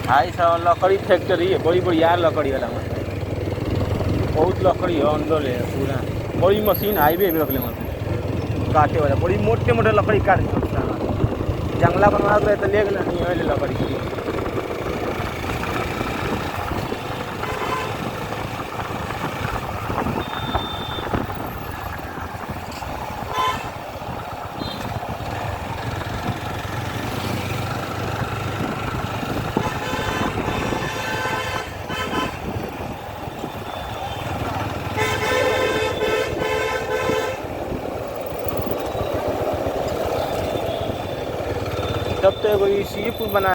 भाई साहब लकड़ी फैक्ट्री है, बड़ी बड़ी यार लकड़ी वाला में बहुत लकड़ी है अंदर ले पूरा। बड़ी मशीन हाईवे में रखले मतलब काटे वाला, बड़ी मोटे मोटे लकड़ी काट जंगला बनवा रहे तो ले गए नहीं है लकड़ी की। तब तो एगो शिप बना